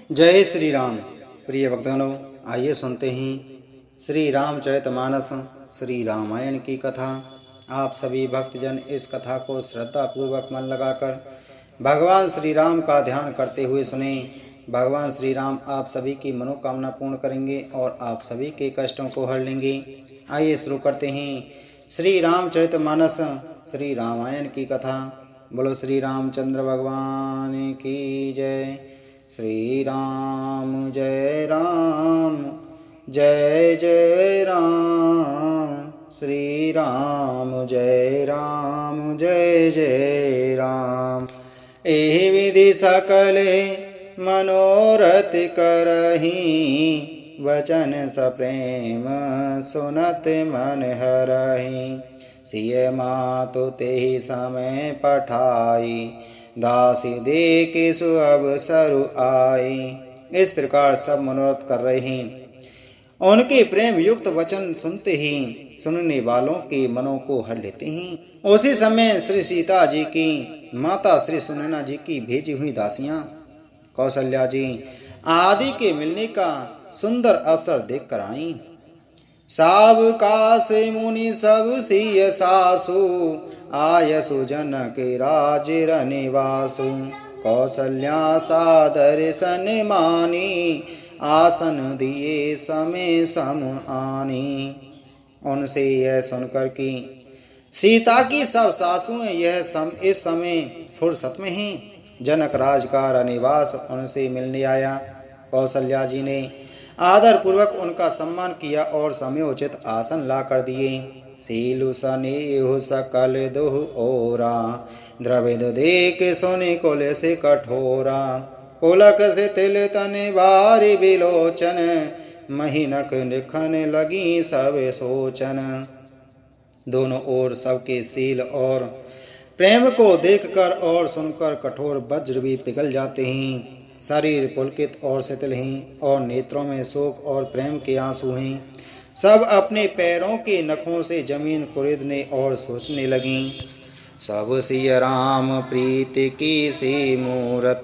जय श्री राम। प्रिय भक्तगणों, आइए सुनते हैं श्री रामचरितमानस श्री रामायण की कथा। आप सभी भक्तजन इस कथा को श्रद्धापूर्वक मन लगाकर भगवान श्री राम का ध्यान करते हुए सुने। भगवान श्री राम आप सभी की मनोकामना पूर्ण करेंगे और आप सभी के कष्टों को हर लेंगे। आइए शुरू करते हैं श्री रामचरितमानस श्री रामायण की कथा। बोलो श्री रामचंद्र भगवान की जय। श्री राम जय राम जय जय राम। श्री राम जय जय राम। एहि विधि सकले मनोरथ करहि, वचन सप्रेम सुनत मन हरहि। सिय मातु तेहि समय पठाई, दासी दे के सुअवसरु आई। इस प्रकार सब मनोरथ कर रहे हैं। उनके प्रेम युक्त वचन सुनते ही सुनने वालों के मनों को हर लेते हैं। उसी समय श्री सीता जी की माता श्री सुनैना जी की भेजी हुई दासियां कौशल्या जी आदि के मिलने का सुंदर अवसर देख कर आईं। सावकाश मुनि सब सिय सासु, आयसु जनक राज रनिवासु। कौशल्या सादर सन्मानी, आसन दिए समय सम आनी। उनसे यह सुनकर कि सीता की सब सासुएं इस समय फुर्सत में हैं। जनक राज का रनिवास उनसे मिलने आया। कौशल्या जी ने आदर पूर्वक उनका सम्मान किया और समयोचित आसन ला कर दिए। सीलु सनेहु सकल दुह ओरा, द्रविद देख सुनि कुल से कठोरा। पुलक से तिल तन भारी विलोचन, महीनक निखन लगी सब सोचन। दोनों ओर सबके सील और प्रेम को देखकर और सुनकर कठोर वज्र भी पिघल जाते हैं। शरीर पुलकित और शिथिल हैं और नेत्रों में शोक और प्रेम के आंसू हैं। सब अपने पैरों के नखों से जमीन कुरेदने और सोचने लगीं। सब सिय राम प्रीति की सी मूरत,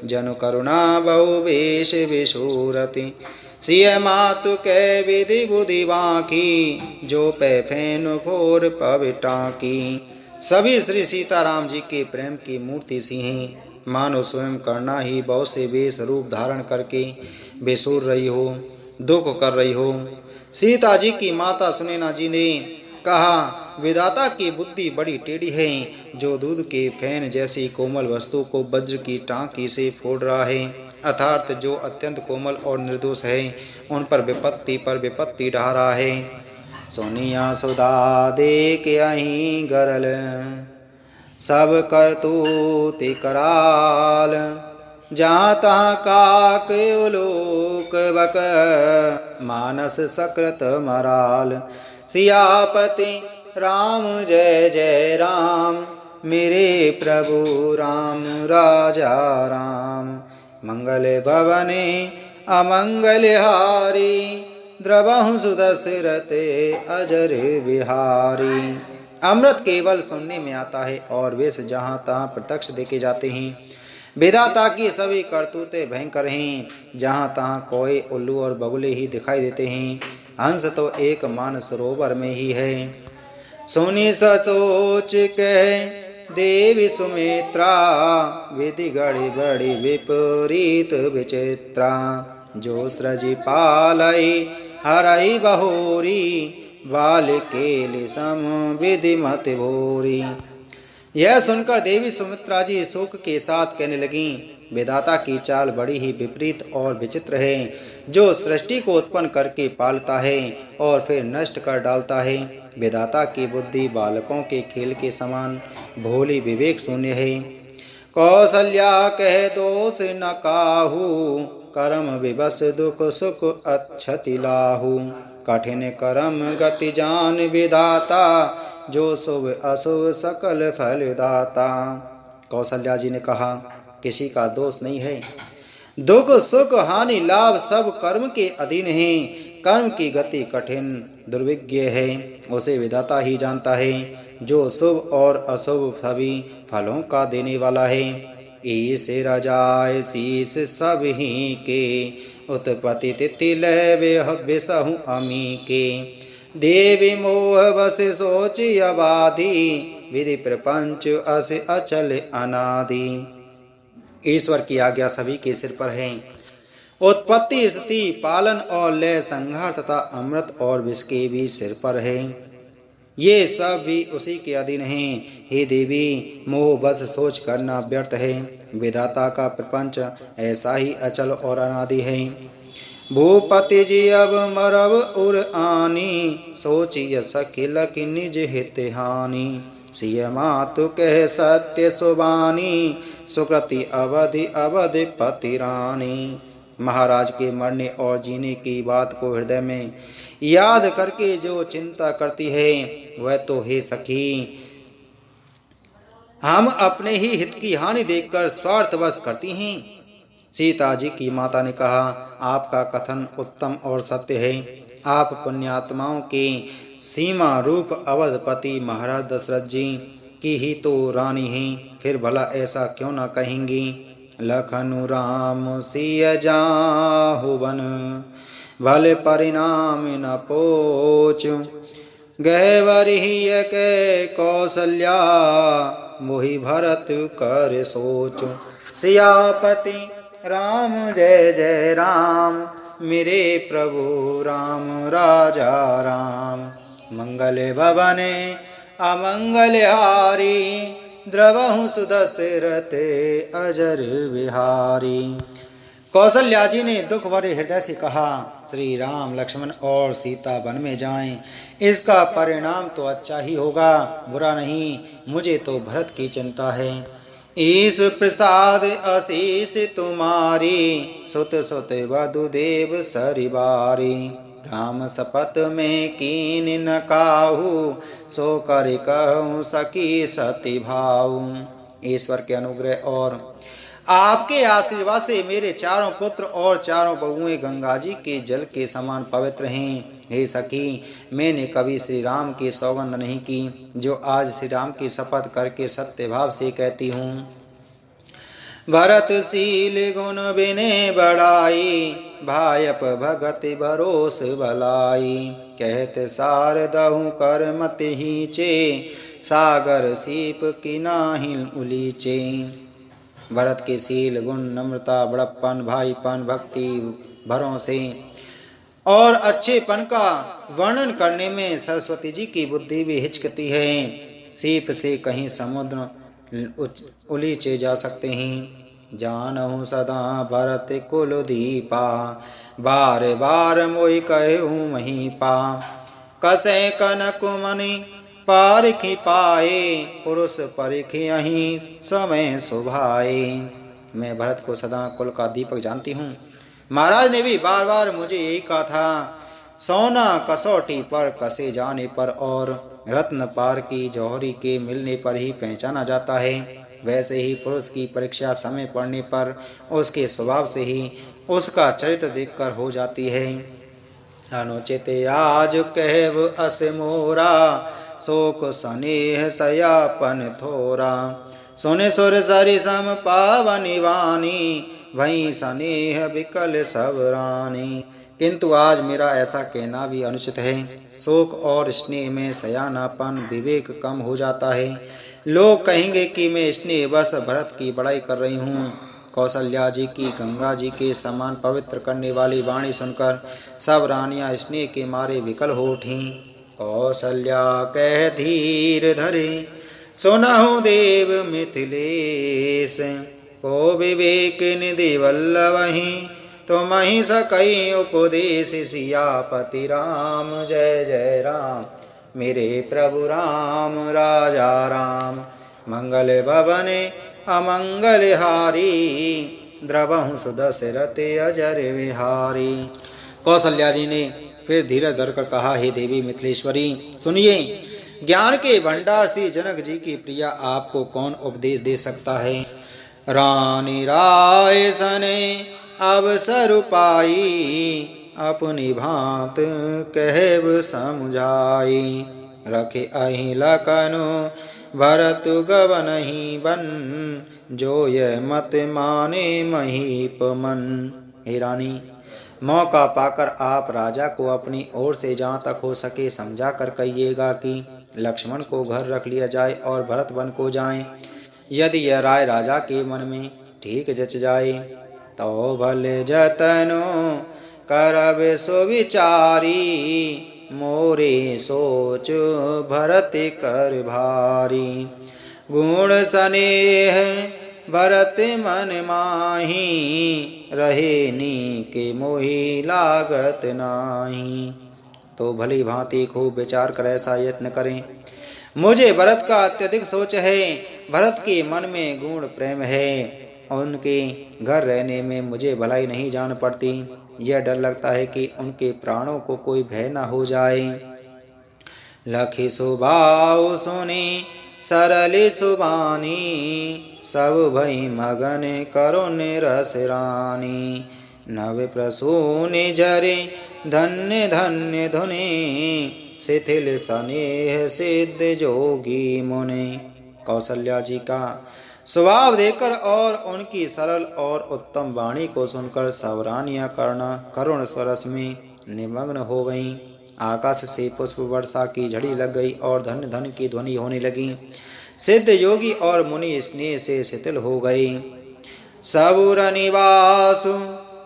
जनु करुणा बहु वेश विशूरति। सिय मातु कै विधि बुद्धि बाकी, जो पै फेन घोर पविटा की। सभी श्री सीताराम जी के प्रेम की मूर्ति सी हैं, मानो स्वयं करना ही बहुत से वेश रूप धारण करके बेसुर रही हो, दुख कर रही हो। सीता जी की माता सुनैना जी ने कहा, विधाता की बुद्धि बड़ी टेढ़ी है, जो दूध के फैन जैसी कोमल वस्तु को वज्र की टांकी से फोड़ रहा है। अर्थात जो अत्यंत कोमल और निर्दोष है, उन पर विपत्ति ढा रहा है। सोनिया सुधा दे के अहीं गरल, सब करतूति कराल। जहाँ तहाँ काक उलोक बक, मानस सकृत मराल। सियापति राम जय जय राम, मेरे प्रभु राम राजा राम। मंगल भवने अमंगल हारी, द्रवहु सुदशरथ अजर बिहारी। अमृत केवल सुनने में आता है और वेश जहाँ तहाँ प्रत्यक्ष देखे जाते हैं। विधाता की सभी करतूतें भयंकर हैं। जहाँ तहाँ कोए उल्लू और बगुले ही दिखाई देते हैं। हंस तो एक मानसरोवर में ही है। सुनि सचोच कह देवी सुमित्रा, विधि गढ़ी बड़ी विपरीत विचित्रा। जो सृजि पालई हरई बहोरी, बालिकेल सम विधि मत भोरी। यह सुनकर देवी सुमित्रा जी शोक के साथ कहने लगीं, विधाता की चाल बड़ी ही विपरीत और विचित्र है, जो सृष्टि को उत्पन्न करके पालता है और फिर नष्ट कर डालता है। विधाता की बुद्धि बालकों के खेल के समान भोली विवेक शून्य है। कौशल्या कह दोष न काहू, कर्म विवश दुख सुख अच्छति लाहू। कठिन कर्म गति जान विधाता, जो शुभ अशुभ सकल फल दाता। कौशल्या जी ने कहा, किसी का दोष नहीं है। दुख सुख हानि लाभ सब कर्म के अधीन हैं। कर्म की गति कठिन दुर्विज्ञ है, उसे विधाता ही जानता है, जो शुभ और अशुभ सभी फलों का देने वाला है। ईस रजाय शीस सब ही के, उत्पत्ति तिथि लय विसहु अमी के। देवी मोह बस सोच अबाधि, विधि प्रपंच अस अचल अनादि। ईश्वर की आज्ञा सभी के सिर पर है। उत्पत्ति स्थिति पालन और लय संहार तथा अमृत और विष के भी सिर पर है। ये सब भी उसी के अधीन हैं। हे देवी, मोह बस सोच करना व्यर्थ है। विधाता का प्रपंच ऐसा ही अचल और अनादि है। भूपति जी अब मरब उर आनी, सोचिय सखिल की निज हित हानि। सिय मातु कह सत्य सुबानी, सुकृति अवधि अवधि पति रानी। महाराज के मरने और जीने की बात को हृदय में याद करके जो चिंता करती है, वह तो हे सखी हम अपने ही हित की हानि देखकर स्वार्थवश करती हैं। सीता जी की माता ने कहा, आपका कथन उत्तम और सत्य है। आप पुण्यात्माओं के सीमा रूप अवधपति महाराज दशरथ जी की ही तो रानी हैं, फिर भला ऐसा क्यों न कहेंगी। लखनु राम सिय जाहु बन, भले परिणाम न पोच। गहवरिय के कौशल्या, मोहि भरत कर सोच। सियापति राम जय जय राम, मेरे प्रभु राम राजा राम। मंगल भवने अमंगल हारी, द्रवहु सुदशरथ अजर विहारी। कौशल्या जी ने दुख भरे हृदय से कहा, श्री राम लक्ष्मण और सीता वन में जाएं, इसका परिणाम तो अच्छा ही होगा, बुरा नहीं। मुझे तो भरत की चिंता है। ईश प्रसाद आशीष तुम्हारी, सुत सुत वधुदेव सरिबारी। राम शपथ में कीन न काहू, सो कर कहूँ सकी सती भाऊ। ईश्वर के अनुग्रह और आपके आशीर्वाद से मेरे चारों पुत्र और चारों बहुएं गंगा जी के जल के समान पवित्र हैं। हे सखी, मैंने कभी श्री राम की सौगंध नहीं की, जो आज श्री राम की शपथ करके सत्य भाव से कहती हूँ। भरतशील गुण बिने बढ़ाई, भायप भगति भरोस भलाई। कहत सारदहु कर मत हीचे, सागर सीप की नाहि उलीचे। भरत के शील गुण, नम्रता, बड़प्पन, भाईपन, भक्ति, भरोसे और अच्छेपन का वर्णन करने में सरस्वती जी की बुद्धि भी हिचकती है। सीप से कहीं समुद्र उलीचे जा सकते हैं। जानहु सदा भरत कुल दीपा, बार बार मोहि कहूँ मही पा। कसे कनक मणि पारखी पाए, पुरुष परिखी अहीं समय सुभाए। मैं भरत को सदा कुल का दीपक जानती हूँ। महाराज ने भी बार बार मुझे यही कहा था। सोना कसौटी पर कसे जाने पर और रत्न पार की जौहरी के मिलने पर ही पहचाना जाता है, वैसे ही पुरुष की परीक्षा समय पड़ने पर उसके स्वभाव से ही उसका चरित्र देखकर हो जाती है। अनुचित आज कहव अस मोरा, शोक स्नेह सयापन थोरा। सुन सुर सरि सम पावनि वाणी, वहीं स्नेह विकल सब रानी। किंतु आज मेरा ऐसा कहना भी अनुचित है। शोक और स्नेह में सयानापन विवेक कम हो जाता है। लोग कहेंगे कि मैं स्नेह बस भरत की बड़ाई कर रही हूँ। कौशल्या जी की गंगा जी के समान पवित्र करने वाली वाणी सुनकर सब रानियां स्नेह के मारे विकल हो उठीं। कौशल्या कह धीर धरे, सुनहु देव मिथिलेश। को विवेक निधि वल्लभहि, तुम ही सकई उपदेश। सियापति राम जय जय राम, मेरे प्रभु राम राजा राम। मंगल भवने अमंगल हारी, द्रवहु सुदशरथ अजर विहारी। कौशल्या जी ने फिर धीरे धरकर कहा, हे देवी मिथिलेश्वरी सुनिए। ज्ञान के भंडार श्री जनक जी की प्रिया आपको कौन उपदेश दे सकता है। रानी राय सने अवसर पाई, अपनी भांत कहब समझाई। रखे अहि लखनु भरत गवनहि बन, जो यह मत माने महीप मन। हे रानी, मौका पाकर आप राजा को अपनी ओर से जहाँ तक हो सके समझा कर कहिएगा कि लक्ष्मण को घर रख लिया जाए और भरत वन को जाएं। यदि यह राय राजा के मन में ठीक जच जाए तो भले जतनो करब सुविचारी, मोरे सोच भरत कर भारी। गुण स्नेह भरत मन माही, रहे नी के मोहि लागत नाही। तो भली भांति खूब विचार कर ऐसा यत्न करें। मुझे भरत का अत्यधिक सोच है। भरत के मन में गुण प्रेम है। उनके घर रहने में मुझे भलाई नहीं जान पड़ती। यह डर लगता है कि उनके प्राणों को कोई भय न हो जाए। लखी सुभाव सुनी सरल सुबानी, सब भई मगन करुण रस रानी। नव प्रसूनि जरे धन्य धन्य धुनि, शिथिल स्नेह सिद्ध जोगी मुनि। कौशल्या जी का स्वभाव देखकर और उनकी सरल और उत्तम वाणी को सुनकर सब रानियां करुण स्वरस में निमग्न हो गईं। आकाश से पुष्प वर्षा की झड़ी लग गई और धन धन की ध्वनि होने लगी। सिद्ध योगी और मुनि स्नेह से शिथिल हो गए। सबुर निवास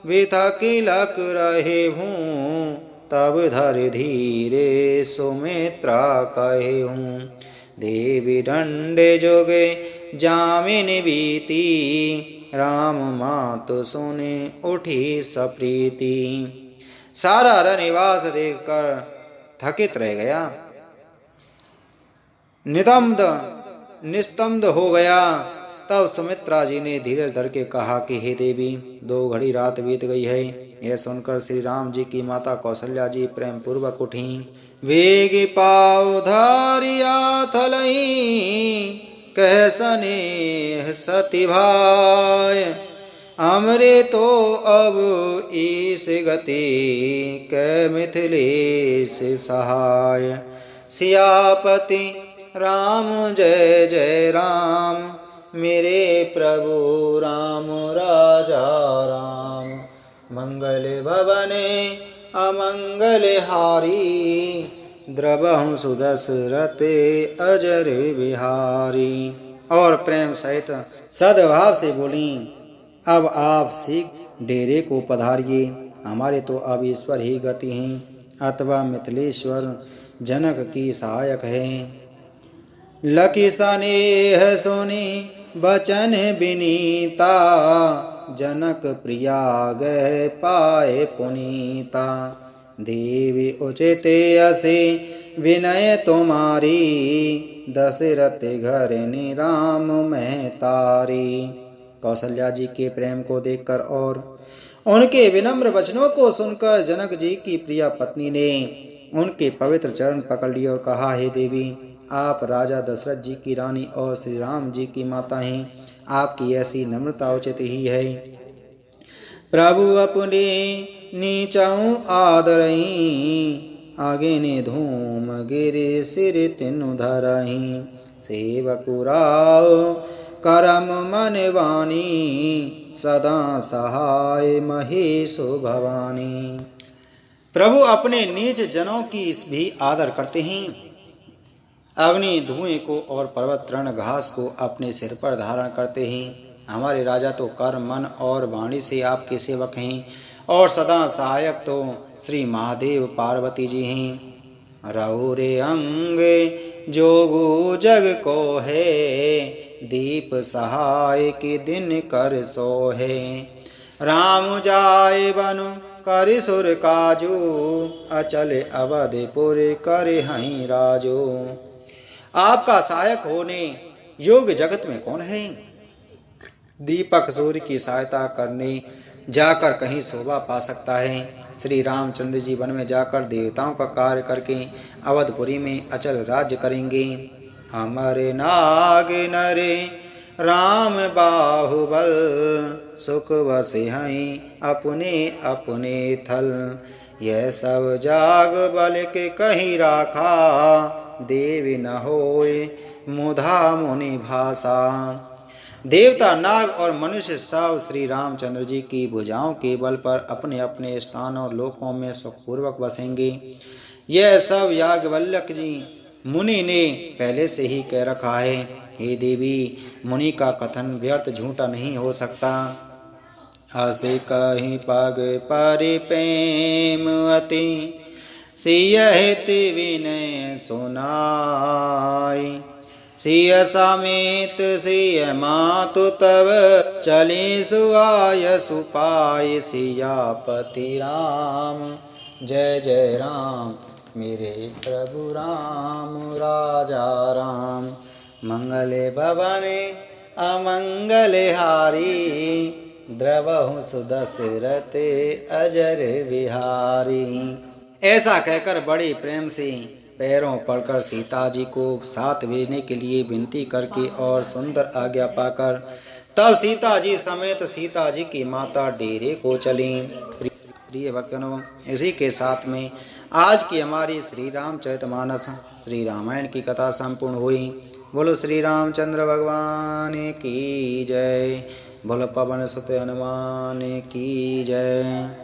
विथक लक रहे हूँ, तब धर धीरे सुमित्रा कहे हूँ। देवी दंडे जोगे जामिन बीती, राम मातु सुने उठी सप्रीति। सारा रनिवास देखकर थकित रह गया, निस्तब्ध हो गया। तब सुमित्रा जी ने धीरे धर के कहा कि हे देवी, 2 घड़ी रात बीत गई है। यह सुनकर श्री राम जी की माता कौशल्या जी प्रेम पूर्वक उठी। वेग पाव धारिया थलई, कह स्नेह सती भाय। हमरे तो अब ईस गति, कै मिथिलेश सहाय। सियापति राम जय जय राम, मेरे प्रभु राम राजा राम। मंगल भवने अमंगल हारी, द्रवहु सुदशरथ अजर बिहारी। और प्रेम सहित सद्भाव से बोली, अब आप शीघ्र डेरे को पधारिए। हमारे तो अब ईश्वर ही गति हैं, अथवा मिथिलेश्वर जनक की सहायक है। लकी स्नेह सुनी बचन विनीता, जनक प्रिया गए पाए पुनीता। देवी उचित असे विनय तुम्हारी, दशरथ घर नि राम में तारी। कौशल्या जी के प्रेम को देखकर और उनके विनम्र वचनों को सुनकर जनक जी की प्रिया पत्नी ने उनके पवित्र चरण पकड़ लिए और कहा, हे देवी, आप राजा दशरथ जी की रानी और श्री राम जी की माता हैं। आपकी ऐसी नम्रता उचित ही है। प्रभु अपने नीचऊ आदरही, आगे ने धूम गिरे सिर तिनु धरही। सेवकुराव करम मन वाणी, सदा सहाय महेशो भवानी। प्रभु अपने नीच जनों की भी आदर करते हैं। अग्नि धुएं को और पर्वत तृण घास को अपने सिर पर धारण करते हैं। हमारे राजा तो कर्म मन और वाणी से आपके सेवक हैं और सदा सहायक तो श्री महादेव पार्वती जी हैं। रहुरे अंग जोगु जग को है, दीप सहाय के दिन कर सो है। राम जाय बनु कर सुर काजू, अचल अवधपुर कर हई राजू। आपका सहायक होने योग्य जगत में कौन है? दीपक सूर्य की सहायता करने जाकर कहीं शोभा पा सकता है। श्री रामचंद्र जी वन में जाकर देवताओं का कार्य करके अवधपुरी में अचल राज्य करेंगे। हमारे नाग नरे राम बाहुबल, सुख बसे हैं अपने अपने थल। यह सब जाग बल के कहीं राखा, देवी न होए मुधा मुनि भाषा। देवता, नाग और मनुष्य सब श्री रामचंद्र जी की भुजाओं के बल पर अपने अपने स्थान और लोकों में सुखपूर्वक बसेंगे। यह सब याज्ञवल्क्य जी मुनि ने पहले से ही कह रखा है। हे देवी, मुनि का कथन व्यर्थ झूठा नहीं हो सकता। असे कहीं पग परिप्रेम अति, सियहिति विनय सुनाई। सिय समेत सिय मातु तब, चली सुआय सुपाय सियापति राम। जय जय राम मेरे प्रभु राम राजा राम। मंगले भवने अमंगले हारी, द्रवहु सुदशरथ अजर विहारी। ऐसा कहकर बड़े प्रेम से पैरों पड़कर सीता जी को साथ भेजने के लिए विनती करके और सुंदर आज्ञा पाकर तब सीता जी समेत सीता जी की माता डेरे को चली। प्रिय भक्तों, इसी के साथ में आज की हमारी श्री रामचरितमानस श्री रामायण की कथा संपूर्ण हुई। बोलो श्री रामचंद्र भगवान की जय। बोलो पवन सुत हनुमान की जय।